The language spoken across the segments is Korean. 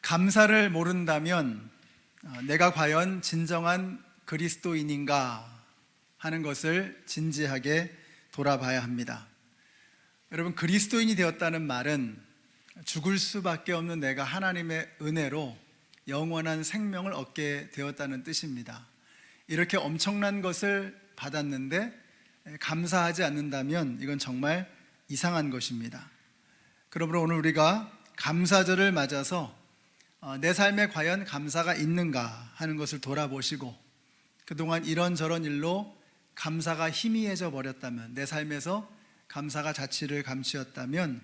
감사를 모른다면 내가 과연 진정한 그리스도인인가 하는 것을 진지하게 돌아봐야 합니다. 여러분, 그리스도인이 되었다는 말은 죽을 수밖에 없는 내가 하나님의 은혜로 영원한 생명을 얻게 되었다는 뜻입니다. 이렇게 엄청난 것을 받았는데 감사하지 않는다면 이건 정말 이상한 것입니다. 그러므로 오늘 우리가 감사절을 맞아서 내 삶에 과연 감사가 있는가 하는 것을 돌아보시고, 그동안 이런저런 일로 감사가 희미해져 버렸다면, 내 삶에서 감사가 자취를 감추었다면,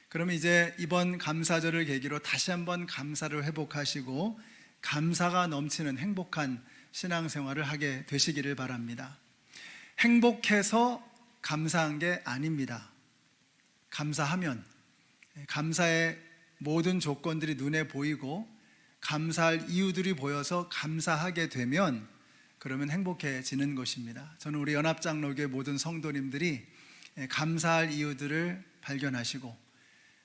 그러면 이제 이번 감사절을 계기로 다시 한번 감사를 회복하시고 감사가 넘치는 행복한 신앙생활을 하게 되시기를 바랍니다. 행복해서 감사한 게 아닙니다. 감사하면, 감사의 모든 조건들이 눈에 보이고 감사할 이유들이 보여서 감사하게 되면 그러면 행복해지는 것입니다. 저는 우리 연합장로교회 모든 성도님들이 감사할 이유들을 발견하시고,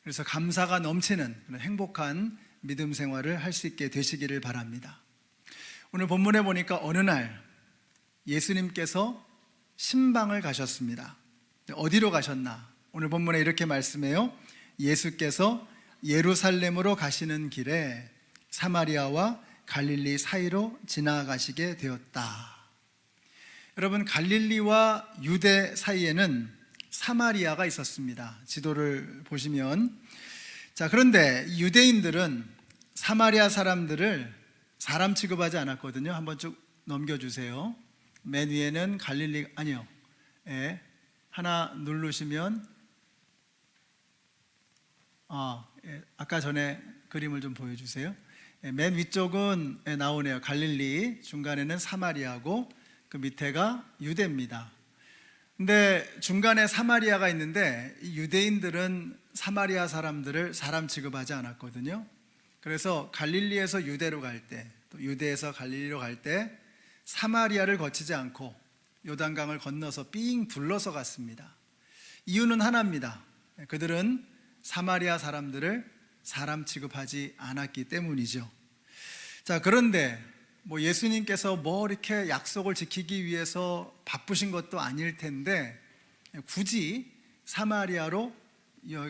그래서 감사가 넘치는 그런 행복한 믿음 생활을 할 수 있게 되시기를 바랍니다. 오늘 본문에 보니까 어느 날 예수님께서 신방을 가셨습니다. 어디로 가셨나? 오늘 본문에 이렇게 말씀해요. 예수께서 예루살렘으로 가시는 길에 사마리아와 갈릴리 사이로 지나가시게 되었다. 여러분, 갈릴리와 유대 사이에는 사마리아가 있었습니다. 지도를 보시면, 그런데 유대인들은 사마리아 사람들을 사람 취급하지 않았거든요. 한번 쭉 넘겨주세요. 맨 위에는 갈릴리, 아니요, 하나 누르시면 아까 전에 그림을 좀 보여주세요. 맨 위쪽은 나오네요. 갈릴리, 중간에는 사마리아고 그 밑에가 유대입니다. 근데 중간에 사마리아가 있는데 이 유대인들은 사마리아 사람들을 사람 취급하지 않았거든요. 그래서 갈릴리에서 유대로 갈 때, 또 유대에서 갈릴리로 갈 때 사마리아를 거치지 않고 요단강을 건너서 삥 둘러서 갔습니다. 이유는 하나입니다. 그들은 사마리아 사람들을 사람 취급하지 않았기 때문이죠. 그런데 예수님께서 이렇게 약속을 지키기 위해서 바쁘신 것도 아닐 텐데 굳이 사마리아로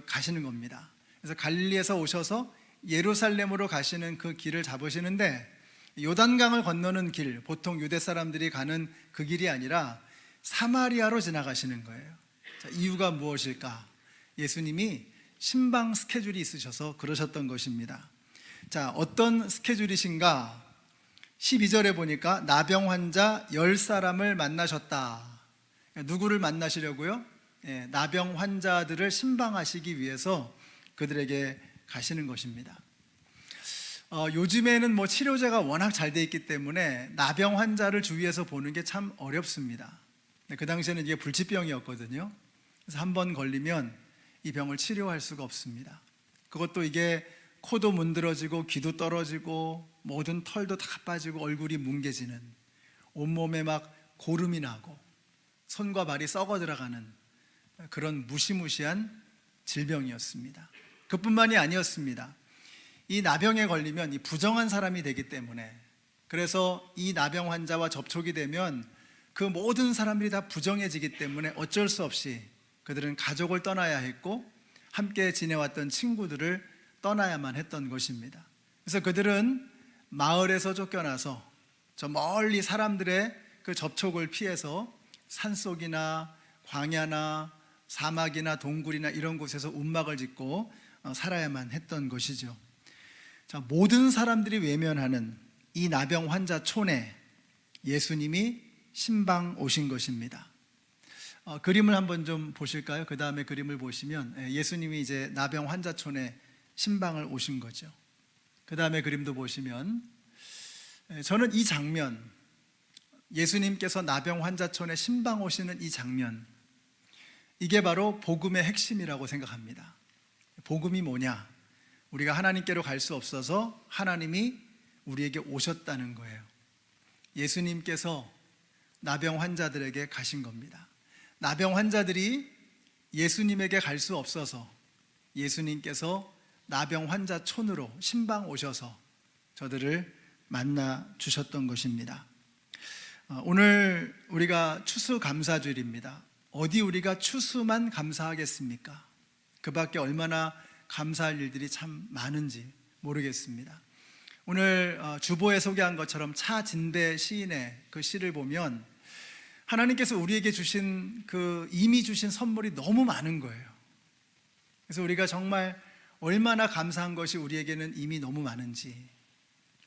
가시는 겁니다. 그래서 갈릴리에서 오셔서 예루살렘으로 가시는 그 길을 잡으시는데, 요단강을 건너는 길, 보통 유대 사람들이 가는 그 길이 아니라 사마리아로 지나가시는 거예요. 이유가 무엇일까? 예수님이 신방 스케줄이 있으셔서 그러셨던 것입니다. 어떤 스케줄이신가? 12절에 보니까 나병 환자 10사람을 만나셨다. 누구를 만나시려고요? 나병 환자들을 신방하시기 위해서 그들에게 가시는 것입니다. 요즘에는 치료제가 워낙 잘 돼 있기 때문에 나병 환자를 주위에서 보는 게 참 어렵습니다. 그 당시에는 이게 불치병이었거든요. 그래서 한 번 걸리면 이 병을 치료할 수가 없습니다. 그것도 이게 코도 문드러지고 귀도 떨어지고 모든 털도 다 빠지고 얼굴이 뭉개지는, 온몸에 막 고름이 나고 손과 발이 썩어 들어가는 그런 무시무시한 질병이었습니다. 그뿐만이 아니었습니다. 이 나병에 걸리면 이 부정한 사람이 되기 때문에, 그래서 이 나병 환자와 접촉이 되면 그 모든 사람들이 다 부정해지기 때문에 어쩔 수 없이 그들은 가족을 떠나야 했고 함께 지내왔던 친구들을 떠나야만 했던 것입니다. 그래서 그들은 마을에서 쫓겨나서 저 멀리 사람들의 그 접촉을 피해서 산속이나 광야나 사막이나 동굴이나 이런 곳에서 움막을 짓고 살아야만 했던 것이죠. 모든 사람들이 외면하는 이 나병 환자 촌에 예수님이 신방 오신 것입니다. 그림을 한번 좀 보실까요? 그 다음에 그림을 보시면 예수님이 이제 나병 환자촌에 신방을 오신 거죠. 그 다음에 그림도 보시면, 저는 이 장면, 예수님께서 나병 환자촌에 신방 오시는 이 장면, 이게 바로 복음의 핵심이라고 생각합니다. 복음이 뭐냐? 우리가 하나님께로 갈 수 없어서 하나님이 우리에게 오셨다는 거예요. 예수님께서 나병 환자들에게 가신 겁니다. 나병 환자들이 예수님에게 갈 수 없어서 예수님께서 나병 환자촌으로 신방 오셔서 저들을 만나 주셨던 것입니다. 오늘 우리가 추수감사주일입니다. 어디 우리가 추수만 감사하겠습니까? 그 밖에 얼마나 감사할 일들이 참 많은지 모르겠습니다. 오늘 주보에 소개한 것처럼 차진배 시인의 그 시를 보면 하나님께서 우리에게 주신 이미 주신 선물이 너무 많은 거예요. 그래서 우리가 정말 얼마나 감사한 것이 우리에게는 이미 너무 많은지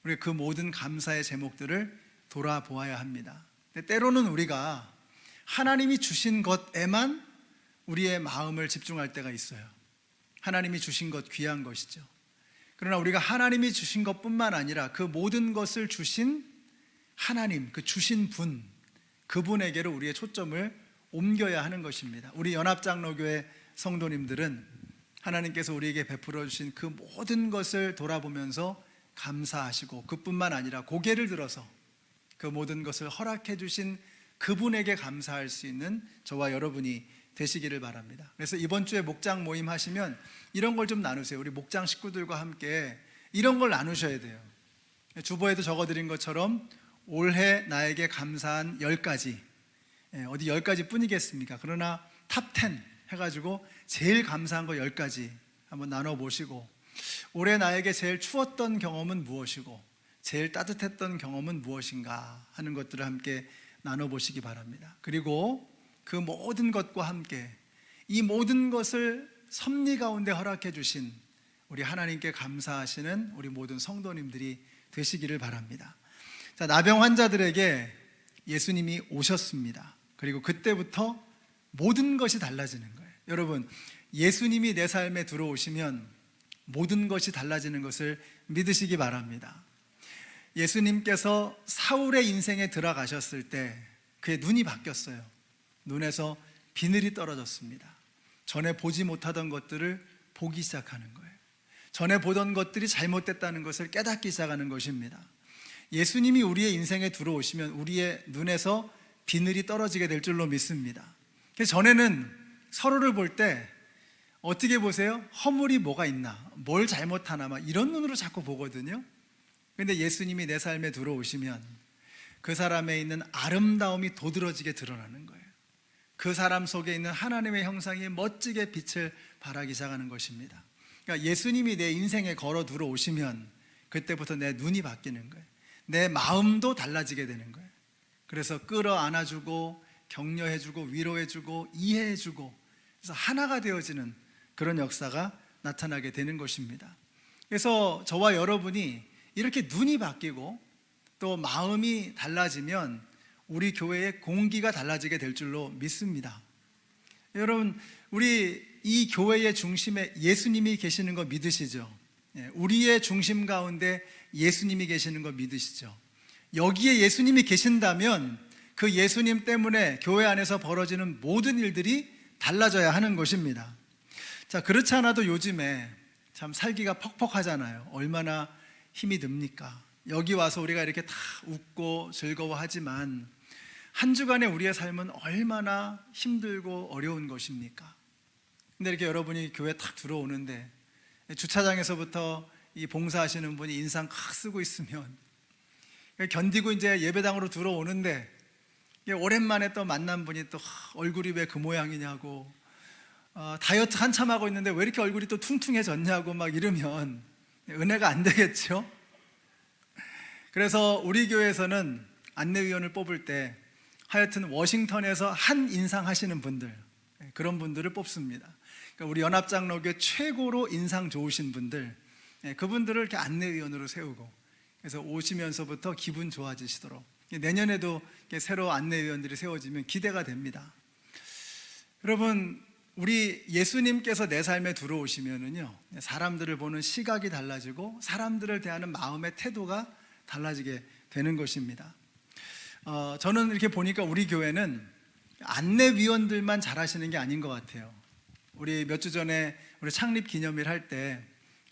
우리가 그 모든 감사의 제목들을 돌아보아야 합니다. 근데 때로는 우리가 하나님이 주신 것에만 우리의 마음을 집중할 때가 있어요. 하나님이 주신 것 귀한 것이죠. 그러나 우리가 하나님이 주신 것뿐만 아니라 그 모든 것을 주신 하나님, 그 주신 분, 그분에게로 우리의 초점을 옮겨야 하는 것입니다. 우리 연합장로교회 성도님들은 하나님께서 우리에게 베풀어 주신 그 모든 것을 돌아보면서 감사하시고 그뿐만 아니라 고개를 들어서 그 모든 것을 허락해 주신 그분에게 감사할 수 있는 저와 여러분이 되시기를 바랍니다. 그래서 이번 주에 목장 모임 하시면 이런 걸 좀 나누세요. 우리 목장 식구들과 함께 이런 걸 나누셔야 돼요. 주보에도 적어드린 것처럼 올해 나에게 감사한 10가지, 어디 10가지 뿐이겠습니까? 그러나 탑10 해가지고 제일 감사한 거 10가지 한번 나눠보시고, 올해 나에게 제일 추웠던 경험은 무엇이고 제일 따뜻했던 경험은 무엇인가 하는 것들을 함께 나눠보시기 바랍니다. 그리고 그 모든 것과 함께 이 모든 것을 섭리 가운데 허락해 주신 우리 하나님께 감사하시는 우리 모든 성도님들이 되시기를 바랍니다. 자, 나병 환자들에게 예수님이 오셨습니다. 그리고 그때부터 모든 것이 달라지는 거예요. 여러분, 예수님이 내 삶에 들어오시면 모든 것이 달라지는 것을 믿으시기 바랍니다. 예수님께서 사울의 인생에 들어가셨을 때 그의 눈이 바뀌었어요. 눈에서 비늘이 떨어졌습니다. 전에 보지 못하던 것들을 보기 시작하는 거예요. 전에 보던 것들이 잘못됐다는 것을 깨닫기 시작하는 것입니다. 예수님이 우리의 인생에 들어오시면 우리의 눈에서 비늘이 떨어지게 될 줄로 믿습니다. 그래서 전에는 서로를 볼 때 어떻게 보세요? 허물이 뭐가 있나? 뭘 잘못하나? 막 이런 눈으로 자꾸 보거든요. 그런데 예수님이 내 삶에 들어오시면 그 사람에 있는 아름다움이 도드라지게 드러나는 거예요. 그 사람 속에 있는 하나님의 형상이 멋지게 빛을 발하기 시작하는 것입니다. 그러니까 예수님이 내 인생에 걸어 들어오시면 그때부터 내 눈이 바뀌는 거예요. 내 마음도 달라지게 되는 거예요. 그래서 끌어안아주고 격려해주고 위로해주고 이해해주고 그래서 하나가 되어지는 그런 역사가 나타나게 되는 것입니다. 그래서 저와 여러분이 이렇게 눈이 바뀌고 또 마음이 달라지면 우리 교회의 공기가 달라지게 될 줄로 믿습니다. 여러분, 우리 이 교회의 중심에 예수님이 계시는 거 믿으시죠? 우리의 중심 가운데 예수님이 계시는 거 믿으시죠? 여기에 예수님이 계신다면 그 예수님 때문에 교회 안에서 벌어지는 모든 일들이 달라져야 하는 것입니다. 자, 그렇지 않아도 요즘에 참 살기가 퍽퍽하잖아요. 얼마나 힘이 듭니까? 여기 와서 우리가 이렇게 다 웃고 즐거워하지만 한 주간의 우리의 삶은 얼마나 힘들고 어려운 것입니까? 근데 이렇게 여러분이 교회 탁 들어오는데 주차장에서부터 이 봉사하시는 분이 인상 칵 쓰고 있으면 견디고 이제 예배당으로 들어오는데 오랜만에 또 만난 분이 또 얼굴이 왜 그 모양이냐고, 다이어트 한참 하고 있는데 왜 이렇게 얼굴이 또 퉁퉁해졌냐고 막 이러면 은혜가 안 되겠죠? 그래서 우리 교회에서는 안내위원을 뽑을 때 하여튼 워싱턴에서 한 인상 하시는 분들, 그런 분들을 뽑습니다. 그러니까 우리 연합장로교 최고로 인상 좋으신 분들, 그분들을 이렇게 안내위원으로 세우고 그래서 오시면서부터 기분 좋아지시도록 내년에도 새로 안내위원들이 세워지면 기대가 됩니다. 여러분, 우리 예수님께서 내 삶에 들어오시면은요, 사람들을 보는 시각이 달라지고 사람들을 대하는 마음의 태도가 달라지게 되는 것입니다. 저는 이렇게 보니까 우리 교회는 안내위원들만 잘하시는 게 아닌 것 같아요. 우리 몇 주 전에 우리 창립 기념일 할 때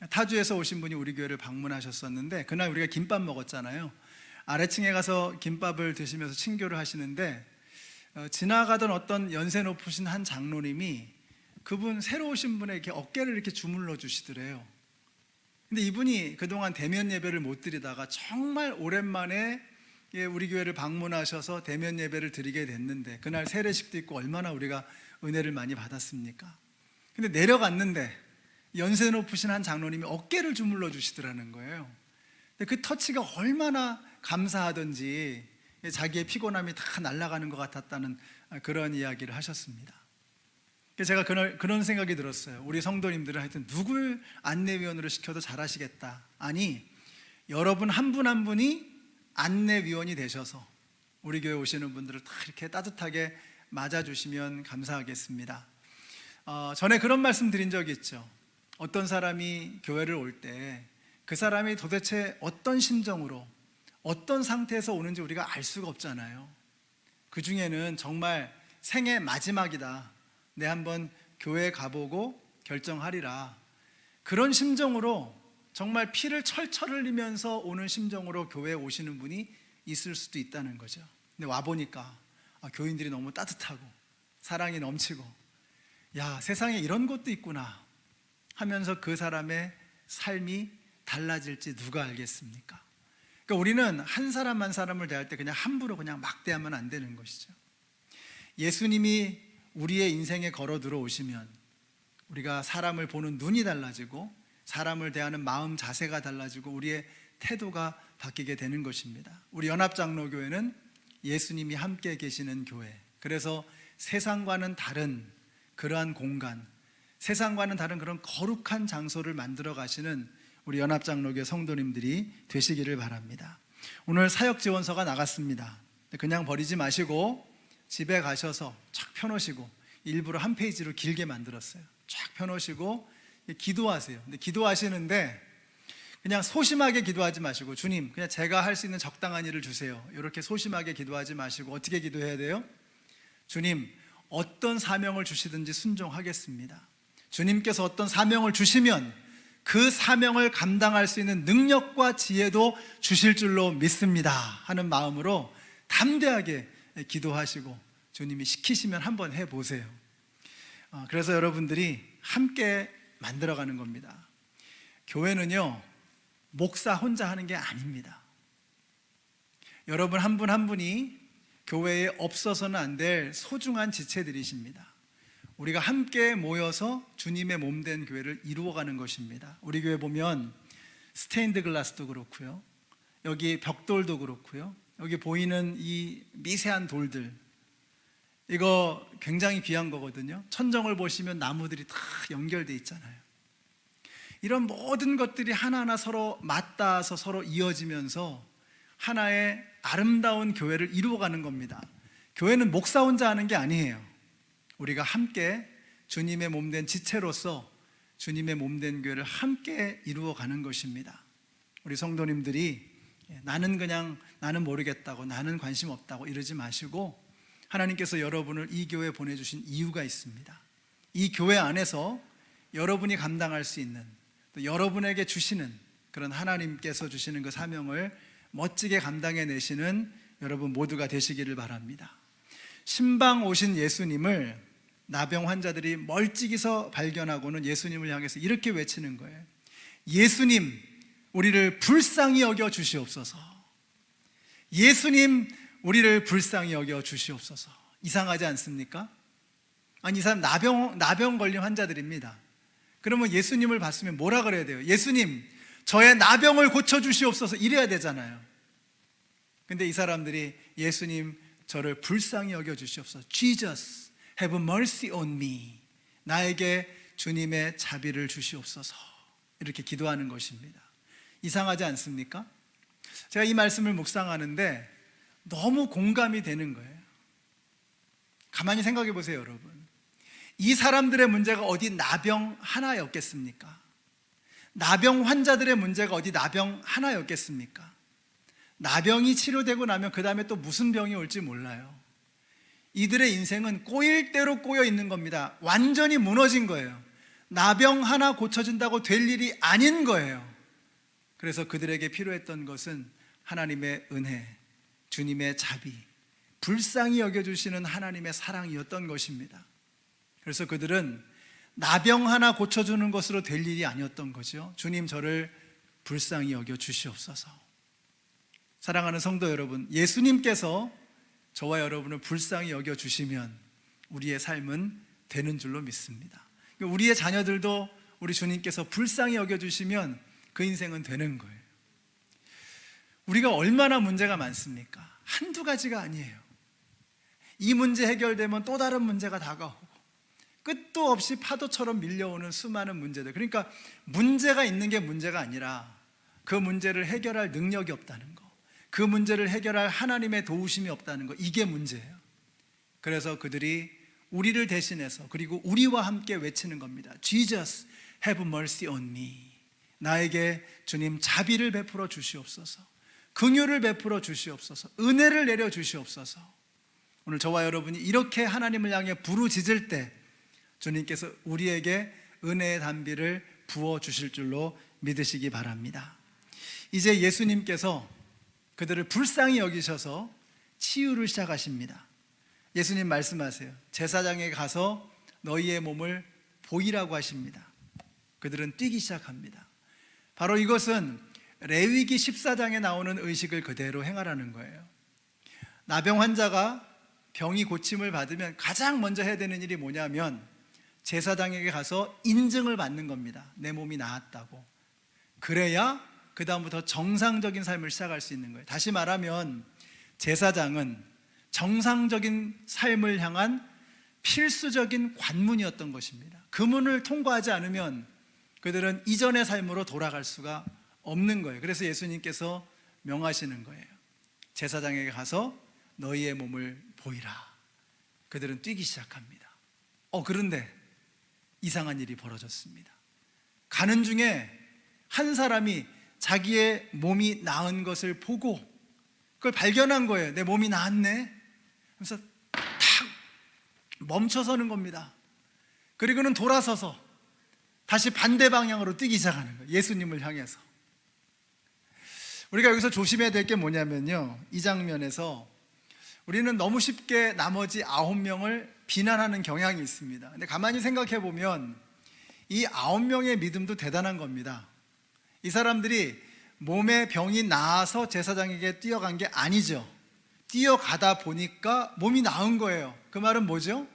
타주에서 오신 분이 우리 교회를 방문하셨었는데 그날 우리가 김밥 먹었잖아요. 아래층에 가서 김밥을 드시면서 친교를 하시는데 지나가던 어떤 연세 높으신 한 장로님이 그분 새로 오신 분에게 어깨를 이렇게 주물러 주시더래요. 근데 이분이 그동안 대면 예배를 못 드리다가 정말 오랜만에 우리 교회를 방문하셔서 대면 예배를 드리게 됐는데, 그날 세례식도 있고 얼마나 우리가 은혜를 많이 받았습니까? 근데 내려갔는데 연세 높으신 한 장로님이 어깨를 주물러 주시더라는 거예요. 근데 그 터치가 얼마나 감사하던지 자기의 피곤함이 다 날아가는 것 같았다는 그런 이야기를 하셨습니다. 제가 그런 생각이 들었어요. 우리 성도님들은 하여튼 누굴 안내위원으로 시켜도 잘하시겠다. 아니, 여러분 한 분 한 분이 안내위원이 되셔서 우리 교회 오시는 분들을 다 이렇게 따뜻하게 맞아주시면 감사하겠습니다. 전에 그런 말씀 드린 적이 있죠. 어떤 사람이 교회를 올 때 그 사람이 도대체 어떤 심정으로 어떤 상태에서 오는지 우리가 알 수가 없잖아요. 그 중에는 정말 생애 마지막이다, 내 한번 교회 가보고 결정하리라, 그런 심정으로 정말 피를 철철 흘리면서 오는 심정으로 교회에 오시는 분이 있을 수도 있다는 거죠. 근데 와보니까 교인들이 너무 따뜻하고 사랑이 넘치고, 야, 세상에 이런 것도 있구나 하면서 그 사람의 삶이 달라질지 누가 알겠습니까? 그러니까 우리는 한 사람 한 사람을 대할 때 그냥 함부로 그냥 막 대하면 안 되는 것이죠. 예수님이 우리의 인생에 걸어 들어오시면 우리가 사람을 보는 눈이 달라지고 사람을 대하는 마음 자세가 달라지고 우리의 태도가 바뀌게 되는 것입니다. 우리 연합장로교회는 예수님이 함께 계시는 교회, 그래서 세상과는 다른 그러한 공간, 세상과는 다른 그런 거룩한 장소를 만들어 가시는 우리 연합장로교회 성도님들이 되시기를 바랍니다. 오늘 사역지원서가 나갔습니다. 그냥 버리지 마시고 집에 가셔서 쫙 펴놓으시고, 일부러 한 페이지로 길게 만들었어요. 쫙 펴놓으시고 기도하세요. 근데 기도하시는데 그냥 소심하게 기도하지 마시고, 주님 그냥 제가 할 수 있는 적당한 일을 주세요, 이렇게 소심하게 기도하지 마시고 어떻게 기도해야 돼요? 주님, 어떤 사명을 주시든지 순종하겠습니다. 주님께서 어떤 사명을 주시면 그 사명을 감당할 수 있는 능력과 지혜도 주실 줄로 믿습니다 하는 마음으로 담대하게 기도하시고 주님이 시키시면 한번 해보세요. 그래서 여러분들이 함께 만들어가는 겁니다. 교회는요, 목사 혼자 하는 게 아닙니다. 여러분 한 분 한 분이 교회에 없어서는 안 될 소중한 지체들이십니다. 우리가 함께 모여서 주님의 몸된 교회를 이루어가는 것입니다. 우리 교회 보면 스테인드 글라스도 그렇고요, 여기 벽돌도 그렇고요, 여기 보이는 이 미세한 돌들, 이거 굉장히 귀한 거거든요. 천정을 보시면 나무들이 다 연결되어 있잖아요. 이런 모든 것들이 하나하나 서로 맞닿아서 서로 이어지면서 하나의 아름다운 교회를 이루어가는 겁니다. 교회는 목사 혼자 하는 게 아니에요. 우리가 함께 주님의 몸된 지체로서 주님의 몸된 교회를 함께 이루어가는 것입니다. 우리 성도님들이 나는 모르겠다고, 나는 관심 없다고 이러지 마시고, 하나님께서 여러분을 이 교회에 보내주신 이유가 있습니다. 이 교회 안에서 여러분이 감당할 수 있는, 또 여러분에게 주시는 그런 하나님께서 주시는 그 사명을 멋지게 감당해 내시는 여러분 모두가 되시기를 바랍니다. 신방 오신 예수님을 나병 환자들이 멀찍이서 발견하고는 예수님을 향해서 이렇게 외치는 거예요. 예수님, 우리를 불쌍히 여겨 주시옵소서. 예수님, 우리를 불쌍히 여겨 주시옵소서. 이상하지 않습니까? 아니, 이 사람 나병 걸린 환자들입니다. 그러면 예수님을 봤으면 뭐라 그래야 돼요? 예수님, 저의 나병을 고쳐주시옵소서 이래야 되잖아요. 근데 이 사람들이 예수님, 저를 불쌍히 여겨주시옵소서, Jesus, have mercy on me, 나에게 주님의 자비를 주시옵소서, 이렇게 기도하는 것입니다. 이상하지 않습니까? 제가 이 말씀을 묵상하는데 너무 공감이 되는 거예요. 가만히 생각해 보세요, 여러분. 이 사람들의 문제가 어디 나병 하나였겠습니까? 나병 환자들의 문제가 어디 나병 하나였겠습니까? 나병이 치료되고 나면 그 다음에 또 무슨 병이 올지 몰라요. 이들의 인생은 꼬일 대로 꼬여 있는 겁니다. 완전히 무너진 거예요. 나병 하나 고쳐준다고 될 일이 아닌 거예요. 그래서 그들에게 필요했던 것은 하나님의 은혜, 주님의 자비, 불쌍히 여겨주시는 하나님의 사랑이었던 것입니다. 그래서 그들은 나병 하나 고쳐주는 것으로 될 일이 아니었던 거죠. 주님, 저를 불쌍히 여겨 주시옵소서. 사랑하는 성도 여러분, 예수님께서 저와 여러분을 불쌍히 여겨 주시면 우리의 삶은 되는 줄로 믿습니다. 우리의 자녀들도 우리 주님께서 불쌍히 여겨 주시면 그 인생은 되는 거예요. 우리가 얼마나 문제가 많습니까? 한두 가지가 아니에요. 이 문제 해결되면 또 다른 문제가 다가오고 끝도 없이 파도처럼 밀려오는 수많은 문제들. 그러니까 문제가 있는 게 문제가 아니라 그 문제를 해결할 능력이 없다는 거, 그 문제를 해결할 하나님의 도우심이 없다는 거, 이게 문제예요. 그래서 그들이 우리를 대신해서, 그리고 우리와 함께 외치는 겁니다. Jesus, have mercy on me. 나에게 주님 자비를 베풀어 주시옵소서, 긍휼을 베풀어 주시옵소서, 은혜를 내려 주시옵소서. 오늘 저와 여러분이 이렇게 하나님을 향해 부르짖을 때 주님께서 우리에게 은혜의 단비를 부어 주실 줄로 믿으시기 바랍니다. 이제 예수님께서 그들을 불쌍히 여기셔서 치유를 시작하십니다. 예수님 말씀하세요. 제사장에 가서 너희의 몸을 보이라고 하십니다. 그들은 뛰기 시작합니다. 바로 이것은 레위기 14장에 나오는 의식을 그대로 행하라는 거예요. 나병 환자가 병이 고침을 받으면 가장 먼저 해야 되는 일이 뭐냐면 제사장에게 가서 인증을 받는 겁니다. 내 몸이 나았다고. 그래야 그 다음부터 정상적인 삶을 시작할 수 있는 거예요. 다시 말하면 제사장은 정상적인 삶을 향한 필수적인 관문이었던 것입니다. 그 문을 통과하지 않으면 그들은 이전의 삶으로 돌아갈 수가 없는 거예요. 그래서 예수님께서 명하시는 거예요. 제사장에게 가서 너희의 몸을 보이라. 그들은 뛰기 시작합니다. 그런데 이상한 일이 벌어졌습니다. 가는 중에 한 사람이 자기의 몸이 나은 것을 보고 그걸 발견한 거예요. 내 몸이 나았네. 그래서 탁 멈춰서는 겁니다. 그리고는 돌아서서 다시 반대 방향으로 뛰기 시작하는 거예요. 예수님을 향해서. 우리가 여기서 조심해야 될 게 뭐냐면요, 이 장면에서 우리는 너무 쉽게 나머지 9명을 비난하는 경향이 있습니다. 근데 가만히 생각해 보면 이 9명의 믿음도 대단한 겁니다. 이 사람들이 몸에 병이 나아서 제사장에게 뛰어간 게 아니죠. 뛰어가다 보니까 몸이 나은 거예요. 그 말은 뭐죠?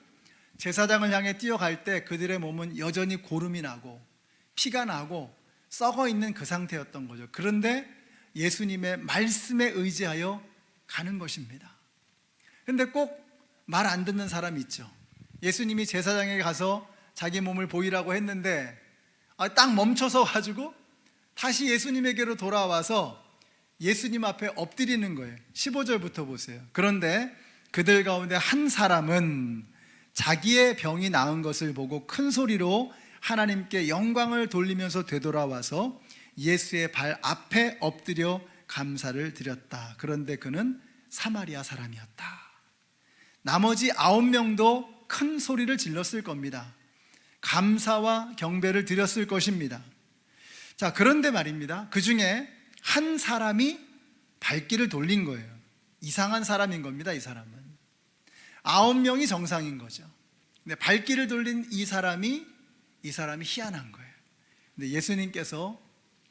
제사장을 향해 뛰어갈 때 그들의 몸은 여전히 고름이 나고 피가 나고 썩어 있는 그 상태였던 거죠. 그런데 예수님의 말씀에 의지하여 가는 것입니다. 그런데 꼭 말 안 듣는 사람이 있죠. 예수님이 제사장에게 가서 자기 몸을 보이라고 했는데 딱 멈춰서 가지고 다시 예수님에게로 돌아와서 예수님 앞에 엎드리는 거예요. 15절부터 보세요. 그런데 그들 가운데 한 사람은 자기의 병이 나은 것을 보고 큰 소리로 하나님께 영광을 돌리면서 되돌아와서 예수의 발 앞에 엎드려 감사를 드렸다. 그런데 그는 사마리아 사람이었다. 나머지 9명도 큰 소리를 질렀을 겁니다. 감사와 경배를 드렸을 것입니다. 자, 그런데 말입니다. 그 중에 한 사람이 발길을 돌린 거예요. 이상한 사람인 겁니다. 이 사람은 9명이 정상인 거죠. 근데 발길을 돌린 이 사람이 희한한 거예요. 근데 예수님께서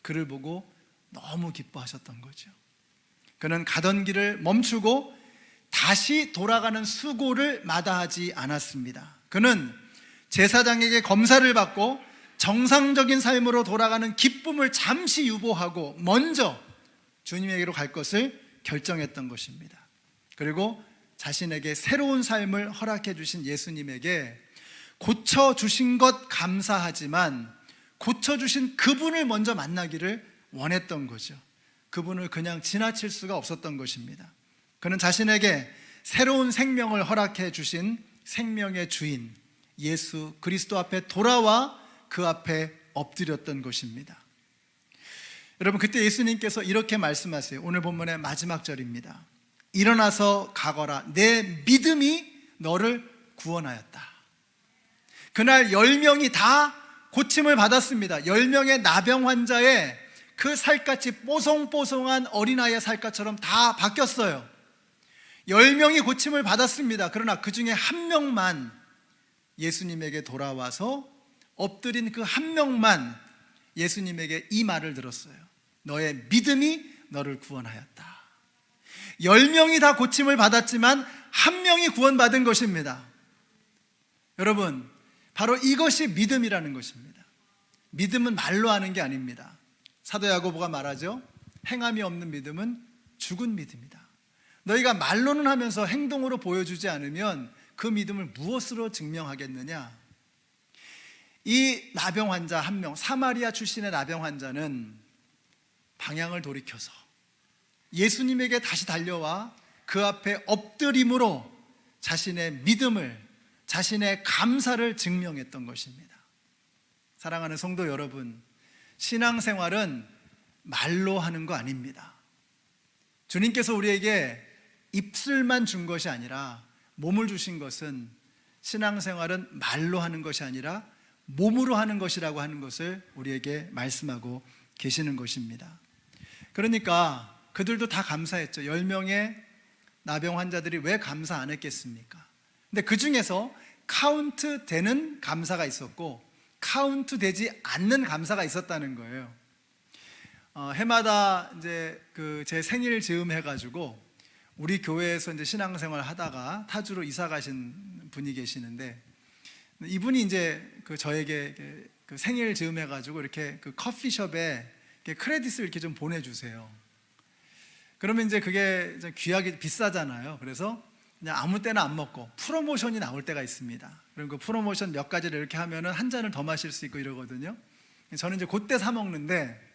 그를 보고 너무 기뻐하셨던 거죠. 그는 가던 길을 멈추고 다시 돌아가는 수고를 마다하지 않았습니다. 그는 제사장에게 검사를 받고 정상적인 삶으로 돌아가는 기쁨을 잠시 유보하고 먼저 주님에게로 갈 것을 결정했던 것입니다. 그리고 자신에게 새로운 삶을 허락해 주신 예수님에게 고쳐주신 것 감사하지만 고쳐주신 그분을 먼저 만나기를 원했던 거죠. 그분을 그냥 지나칠 수가 없었던 것입니다. 그는 자신에게 새로운 생명을 허락해 주신 생명의 주인 예수 그리스도 앞에 돌아와 그 앞에 엎드렸던 것입니다. 여러분, 그때 예수님께서 이렇게 말씀하세요. 오늘 본문의 마지막 절입니다. 일어나서 가거라. 내 믿음이 너를 구원하였다. 그날 10명이 다 고침을 받았습니다. 10명의 나병 환자의 그 살갗이 뽀송뽀송한 어린아이의 살갗처럼 다 바뀌었어요. 10명이 고침을 받았습니다. 그러나 그 중에 한 명만 예수님에게 돌아와서 엎드린 그 한 명만 예수님에게 이 말을 들었어요. 너의 믿음이 너를 구원하였다. 10명이 다 고침을 받았지만 한 명이 구원받은 것입니다. 여러분, 바로 이것이 믿음이라는 것입니다. 믿음은 말로 하는 게 아닙니다. 사도 야고보가 말하죠. 행함이 없는 믿음은 죽은 믿음이다. 너희가 말로는 하면서 행동으로 보여주지 않으면 그 믿음을 무엇으로 증명하겠느냐? 이 나병 환자 한 명, 사마리아 출신의 나병 환자는 방향을 돌이켜서 예수님에게 다시 달려와 그 앞에 엎드림으로 자신의 믿음을, 자신의 감사를 증명했던 것입니다. 사랑하는 성도 여러분, 신앙생활은 말로 하는 거 아닙니다. 주님께서 우리에게 입술만 준 것이 아니라 몸을 주신 것은, 신앙생활은 말로 하는 것이 아니라 몸으로 하는 것이라고 하는 것을 우리에게 말씀하고 계시는 것입니다. 그러니까 그들도 다 감사했죠. 10명의 나병 환자들이 왜 감사 안 했겠습니까? 근데 그 중에서 카운트 되는 감사가 있었고 카운트 되지 않는 감사가 있었다는 거예요. 해마다 이제 제 생일 즈음 해가지고 우리 교회에서 이제 신앙생활 하다가 타주로 이사 가신 분이 계시는데, 이분이 이제 저에게 생일 즈음 해가지고 이렇게 커피숍에 크레딧을 이렇게 좀 보내주세요. 그러면 이제 그게 귀하게 비싸잖아요. 그래서 그냥 아무 때나 안 먹고 프로모션이 나올 때가 있습니다. 그럼 그 프로모션 몇 가지를 이렇게 하면은 한 잔을 더 마실 수 있고 이러거든요. 저는 이제 그때 사 먹는데,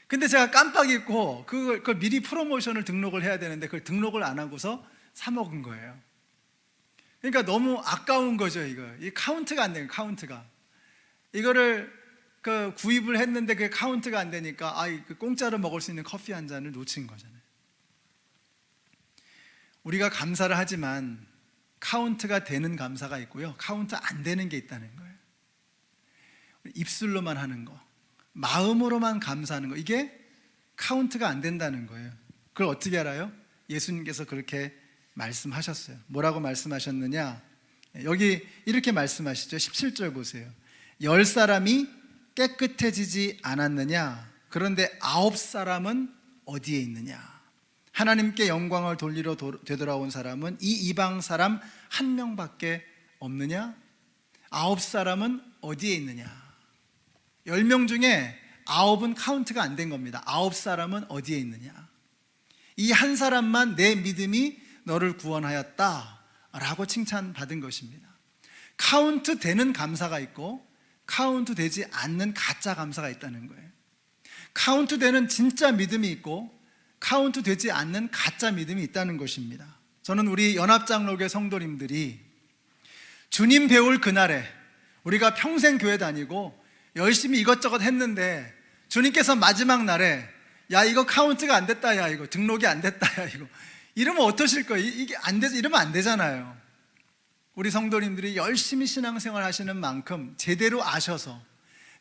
근데 제가 깜빡 잊고 그걸 미리 프로모션을 등록을 해야 되는데 그걸 등록을 안 하고서 사 먹은 거예요. 그러니까 너무 아까운 거죠. 이 카운트가 안 돼요. 카운트가 이거를 구입을 했는데 그게 카운트가 안 되니까 공짜로 먹을 수 있는 커피 한 잔을 놓친 거잖아요. 우리가 감사를 하지만 카운트가 되는 감사가 있고요, 카운트 안 되는 게 있다는 거예요. 입술로만 하는 거, 마음으로만 감사하는 거, 이게 카운트가 안 된다는 거예요. 그걸 어떻게 알아요? 예수님께서 그렇게 말씀하셨어요. 뭐라고 말씀하셨느냐? 여기 이렇게 말씀하시죠. 17절 보세요. 10사람이 깨끗해지지 않았느냐? 그런데 9사람은 어디에 있느냐? 하나님께 영광을 돌리러 되돌아온 사람은 이 이방 사람 한 명밖에 없느냐? 9사람은 어디에 있느냐? 10명 중에 9은 카운트가 안 된 겁니다. 9사람은 어디에 있느냐? 이 한 사람만 내 믿음이 너를 구원하였다 라고 칭찬받은 것입니다. 카운트 되는 감사가 있고 카운트 되지 않는 가짜 감사가 있다는 거예요. 카운트 되는 진짜 믿음이 있고 카운트 되지 않는 가짜 믿음이 있다는 것입니다. 저는 우리 연합장로교 성도님들이 주님 배울 그날에 우리가 평생 교회 다니고 열심히 이것저것 했는데 주님께서 마지막 날에 야 이거 카운트가 안 됐다, 야 이거 등록이 안 됐다, 야 이거 이러면 어떠실 거예요? 이게 안 돼, 이러면 안 되잖아요. 우리 성도님들이 열심히 신앙생활 하시는 만큼 제대로 아셔서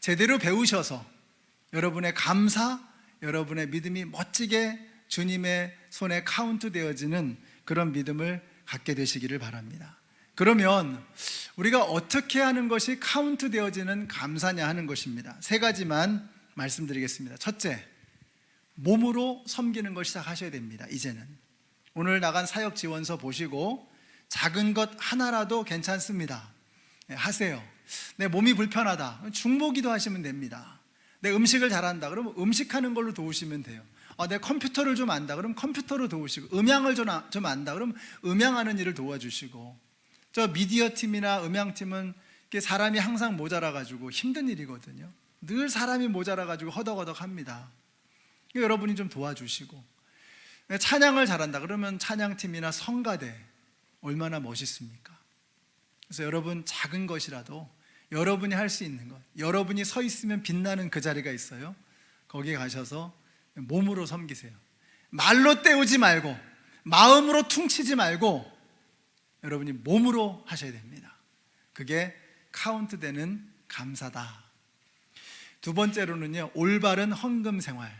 제대로 배우셔서 여러분의 감사, 여러분의 믿음이 멋지게 주님의 손에 카운트 되어지는 그런 믿음을 갖게 되시기를 바랍니다. 그러면 우리가 어떻게 하는 것이 카운트 되어지는 감사냐 하는 것입니다. 3가지만 말씀드리겠습니다. 첫째, 몸으로 섬기는 걸 시작하셔야 됩니다. 이제는 오늘 나간 사역 지원서 보시고 작은 것 하나라도 괜찮습니다. 하세요. 내 몸이 불편하다, 중보기도 하시면 됩니다. 내 음식을 잘한다, 그러면 음식하는 걸로 도우시면 돼요. 내 컴퓨터를 좀 안다, 그럼 컴퓨터로 도우시고, 음향을 좀 안다, 그럼 음향하는 일을 도와주시고. 저 미디어 팀이나 음향팀은 사람이 항상 모자라가지고 힘든 일이거든요. 늘 사람이 모자라가지고 허덕허덕합니다. 여러분이 좀 도와주시고, 찬양을 잘한다 그러면 찬양팀이나 성가대 얼마나 멋있습니까? 그래서 여러분 작은 것이라도 여러분이 할 수 있는 것, 여러분이 서 있으면 빛나는 그 자리가 있어요. 거기에 가셔서 몸으로 섬기세요. 말로 때우지 말고 마음으로 퉁치지 말고 여러분이 몸으로 하셔야 됩니다. 그게 카운트되는 감사다. 2번째로는요, 올바른 헌금 생활,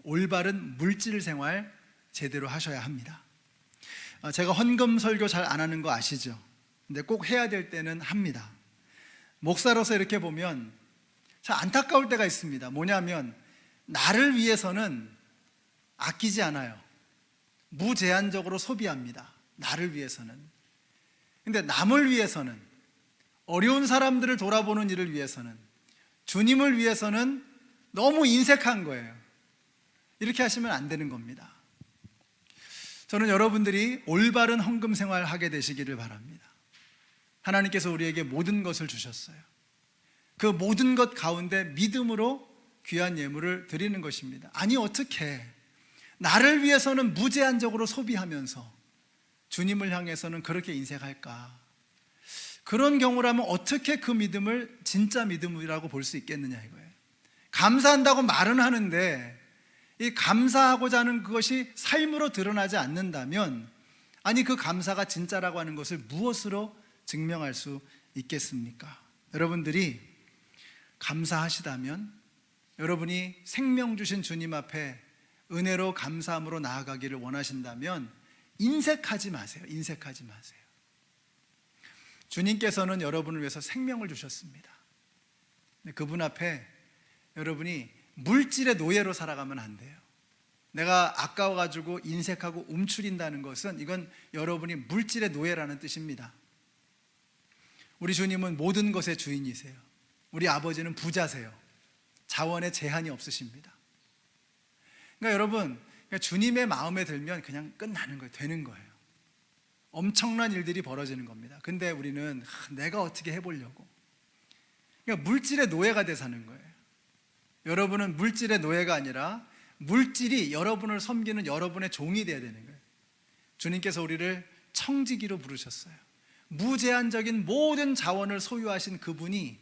올바른 물질 생활 제대로 하셔야 합니다. 제가 헌금 설교 잘 안 하는 거 아시죠? 근데 꼭 해야 될 때는 합니다. 목사로서 이렇게 보면 참 안타까울 때가 있습니다. 뭐냐면 나를 위해서는 아끼지 않아요. 무제한적으로 소비합니다. 나를 위해서는. 근데 남을 위해서는, 어려운 사람들을 돌아보는 일을 위해서는, 주님을 위해서는 너무 인색한 거예요. 이렇게 하시면 안 되는 겁니다. 저는 여러분들이 올바른 헌금 생활 하게 되시기를 바랍니다. 하나님께서 우리에게 모든 것을 주셨어요. 그 모든 것 가운데 믿음으로 귀한 예물을 드리는 것입니다. 아니, 어떻게 나를 위해서는 무제한적으로 소비하면서 주님을 향해서는 그렇게 인색할까? 그런 경우라면 어떻게 그 믿음을 진짜 믿음이라고 볼 수 있겠느냐 이거예요. 감사한다고 말은 하는데 이 감사하고자 하는 그것이 삶으로 드러나지 않는다면, 아니 그 감사가 진짜라고 하는 것을 무엇으로 증명할 수 있겠습니까? 여러분들이 감사하시다면, 여러분이 생명 주신 주님 앞에 은혜로 감사함으로 나아가기를 원하신다면 인색하지 마세요. 인색하지 마세요. 주님께서는 여러분을 위해서 생명을 주셨습니다. 그분 앞에 여러분이 물질의 노예로 살아가면 안 돼요. 내가 아까워가지고 인색하고 움츠린다는 것은 이건 여러분이 물질의 노예라는 뜻입니다. 우리 주님은 모든 것의 주인이세요. 우리 아버지는 부자세요. 자원에 제한이 없으십니다. 그러니까 여러분, 주님의 마음에 들면 그냥 끝나는 거예요. 되는 거예요. 엄청난 일들이 벌어지는 겁니다. 근데 우리는 내가 어떻게 해보려고, 그러니까 물질의 노예가 돼 사는 거예요. 여러분은 물질의 노예가 아니라 물질이 여러분을 섬기는 여러분의 종이 되어야 되는 거예요. 주님께서 우리를 청지기로 부르셨어요. 무제한적인 모든 자원을 소유하신 그분이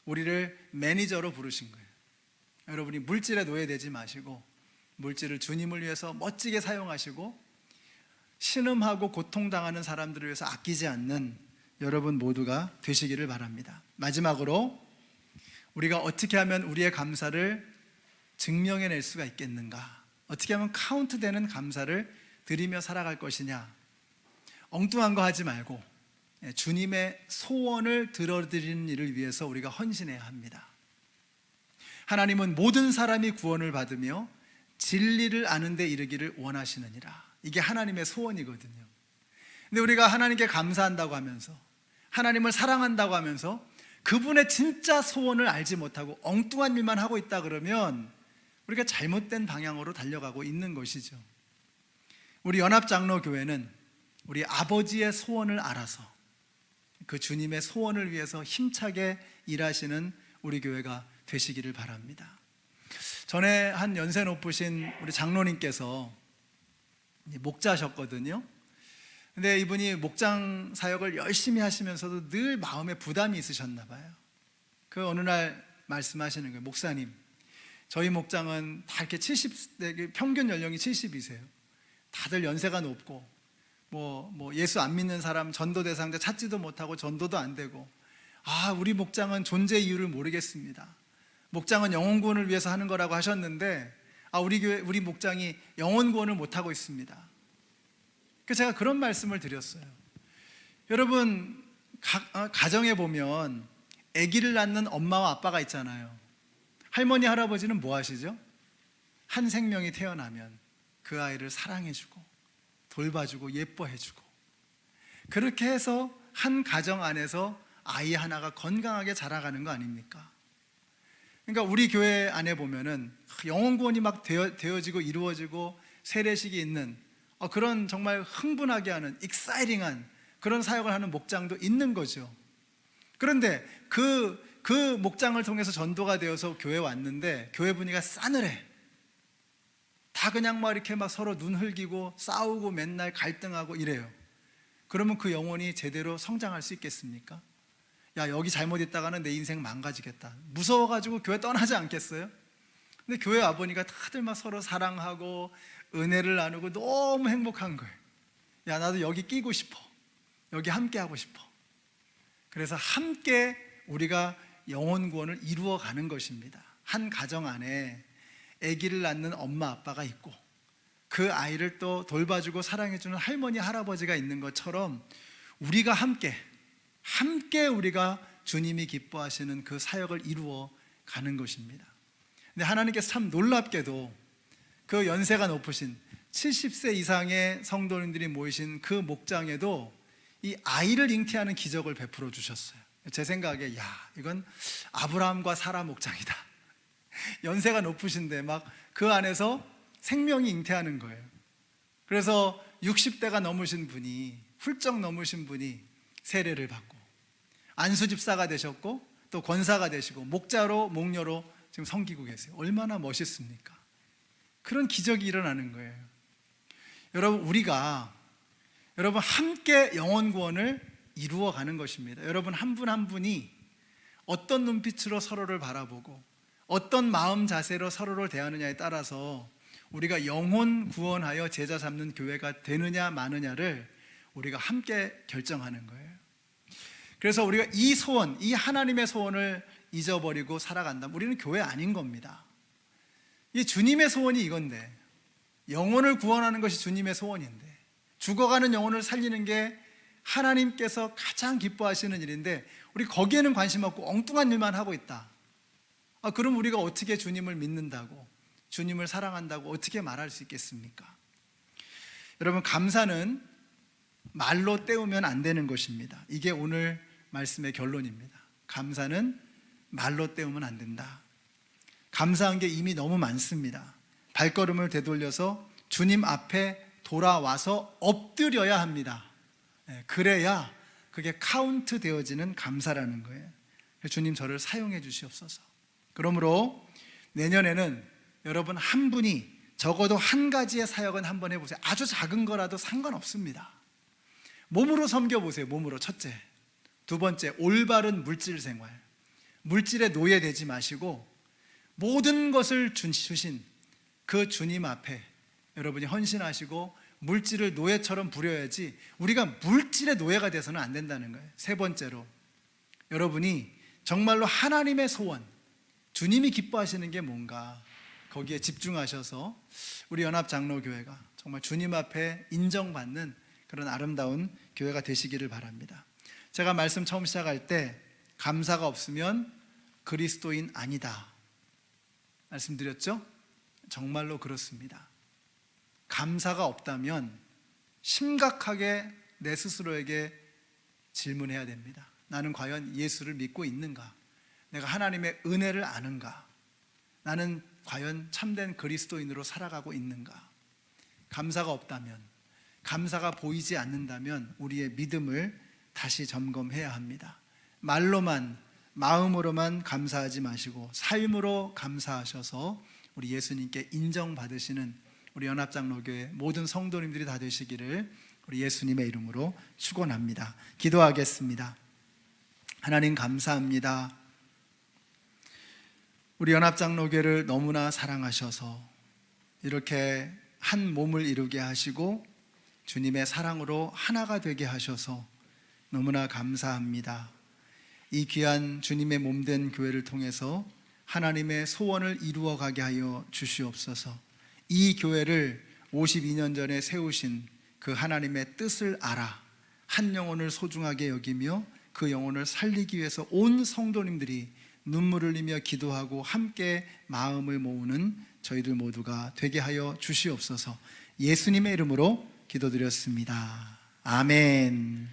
우리를 매니저로 부르신 거예요. 여러분이 물질의 노예 되지 마시고 물질을 주님을 위해서 멋지게 사용하시고 신음하고 고통당하는 사람들을 위해서 아끼지 않는 여러분 모두가 되시기를 바랍니다. 마지막으로 우리가 어떻게 하면 우리의 감사를 증명해낼 수가 있겠는가? 어떻게 하면 카운트되는 감사를 드리며 살아갈 것이냐? 엉뚱한 거 하지 말고 주님의 소원을 들어드리는 일을 위해서 우리가 헌신해야 합니다. 하나님은 모든 사람이 구원을 받으며 진리를 아는 데 이르기를 원하시느니라. 이게 하나님의 소원이거든요. 근데 우리가 하나님께 감사한다고 하면서, 하나님을 사랑한다고 하면서 그분의 진짜 소원을 알지 못하고 엉뚱한 일만 하고 있다 그러면 우리가 잘못된 방향으로 달려가고 있는 것이죠. 우리 연합장로교회는 우리 아버지의 소원을 알아서 그 주님의 소원을 위해서 힘차게 일하시는 우리 교회가 되시기를 바랍니다. 전에 한 연세 높으신 우리 장로님께서 목자셨거든요. 근데 이분이 목장 사역을 열심히 하시면서도 늘 마음에 부담이 있으셨나 봐요. 그 어느 날 말씀하시는 거예요. 목사님, 저희 목장은 다 이렇게 70대, 평균 연령이 70이세요. 다들 연세가 높고 뭐 예수 안 믿는 사람 전도 대상자 찾지도 못하고 전도도 안 되고, 우리 목장은 존재 이유를 모르겠습니다. 목장은 영혼 구원을 위해서 하는 거라고 하셨는데 우리 목장이 영혼 구원을 못 하고 있습니다. 그래서 제가 그런 말씀을 드렸어요. 여러분, 가정에 보면 아기를 낳는 엄마와 아빠가 있잖아요. 할머니, 할아버지는 뭐 하시죠? 한 생명이 태어나면 그 아이를 사랑해주고 돌봐주고 예뻐해주고, 그렇게 해서 한 가정 안에서 아이 하나가 건강하게 자라가는 거 아닙니까? 그러니까 우리 교회 안에 보면은 영혼 구원이 막 되어지고 이루어지고 세례식이 있는 그런 정말 흥분하게 하는 익사이팅한 그런 사역을 하는 목장도 있는 거죠. 그런데 그 목장을 통해서 전도가 되어서 교회 왔는데 교회 분위기가 싸늘해. 다 그냥 막 이렇게 막 서로 눈 흘기고 싸우고 맨날 갈등하고 이래요. 그러면 그 영혼이 제대로 성장할 수 있겠습니까? 야, 여기 잘못했다가는 내 인생 망가지겠다, 무서워가지고 교회 떠나지 않겠어요? 근데 교회 와보니까 다들 막 서로 사랑하고 은혜를 나누고 너무 행복한 거예요. 야, 나도 여기 끼고 싶어, 여기 함께 하고 싶어. 그래서 함께 우리가 영혼 구원을 이루어 가는 것입니다. 한 가정 안에 아기를 낳는 엄마 아빠가 있고 그 아이를 또 돌봐주고 사랑해주는 할머니 할아버지가 있는 것처럼 우리가 함께 우리가 주님이 기뻐하시는 그 사역을 이루어 가는 것입니다. 근데 하나님께서 참 놀랍게도 그 연세가 높으신 70세 이상의 성도님들이 모이신 그 목장에도 이 아이를 잉태하는 기적을 베풀어 주셨어요. 제 생각에 이건 아브라함과 사라 목장이다. 연세가 높으신데 막 그 안에서 생명이 잉태하는 거예요. 그래서 60대가 넘으신 분이, 훌쩍 넘으신 분이 세례를 받고 안수집사가 되셨고 또 권사가 되시고 목자로 지금 섬기고 계세요. 얼마나 멋있습니까? 그런 기적이 일어나는 거예요. 여러분 함께 영혼 구원을 이루어가는 것입니다. 여러분 한 분 한 분이 어떤 눈빛으로 서로를 바라보고 어떤 마음 자세로 서로를 대하느냐에 따라서 우리가 영혼 구원하여 제자 잡는 교회가 되느냐 마느냐를 우리가 함께 결정하는 거예요. 그래서 우리가 이 소원, 이 하나님의 소원을 잊어버리고 살아간다면 우리는 교회 아닌 겁니다. 이 주님의 소원이 이건데, 영혼을 구원하는 것이 주님의 소원인데, 죽어가는 영혼을 살리는 게 하나님께서 가장 기뻐하시는 일인데 우리 거기에는 관심 없고 엉뚱한 일만 하고 있다. 그럼 우리가 어떻게 주님을 믿는다고, 주님을 사랑한다고 어떻게 말할 수 있겠습니까? 여러분, 감사는 말로 때우면 안 되는 것입니다. 이게 오늘 말씀의 결론입니다. 감사는 말로 때우면 안 된다. 감사한 게 이미 너무 많습니다. 발걸음을 되돌려서 주님 앞에 돌아와서 엎드려야 합니다. 그래야 그게 카운트 되어지는 감사라는 거예요. 주님, 저를 사용해 주시옵소서. 그러므로 내년에는 여러분 한 분이 적어도 한 가지의 사역은 한번 해보세요. 아주 작은 거라도 상관없습니다. 몸으로 섬겨보세요. 몸으로. 첫째. 두 번째, 올바른 물질 생활. 물질에 노예되지 마시고 모든 것을 주신 그 주님 앞에 여러분이 헌신하시고 물질을 노예처럼 부려야지 우리가 물질의 노예가 돼서는 안 된다는 거예요. 세 번째로, 여러분이 정말로 하나님의 소원, 주님이 기뻐하시는 게 뭔가 거기에 집중하셔서 우리 연합장로교회가 정말 주님 앞에 인정받는 그런 아름다운 교회가 되시기를 바랍니다. 제가 말씀 처음 시작할 때 감사가 없으면 그리스도인 아니다 말씀드렸죠? 정말로 그렇습니다. 감사가 없다면 심각하게 내 스스로에게 질문해야 됩니다. 나는 과연 예수를 믿고 있는가? 내가 하나님의 은혜를 아는가? 나는 과연 참된 그리스도인으로 살아가고 있는가? 감사가 없다면, 감사가 보이지 않는다면 우리의 믿음을 다시 점검해야 합니다. 말로만, 마음으로만 감사하지 마시고 삶으로 감사하셔서 우리 예수님께 인정받으시는 우리 연합장로교회 모든 성도님들이 다 되시기를 우리 예수님의 이름으로 축원합니다. 기도하겠습니다. 하나님, 감사합니다. 우리 연합장로교회를 너무나 사랑하셔서 이렇게 한 몸을 이루게 하시고 주님의 사랑으로 하나가 되게 하셔서 너무나 감사합니다. 이 귀한 주님의 몸된 교회를 통해서 하나님의 소원을 이루어가게 하여 주시옵소서. 이 교회를 52년 전에 세우신 그 하나님의 뜻을 알아 한 영혼을 소중하게 여기며 그 영혼을 살리기 위해서 온 성도님들이 눈물을 흘리며 기도하고 함께 마음을 모으는 저희들 모두가 되게 하여 주시옵소서. 예수님의 이름으로 기도드렸습니다. 아멘.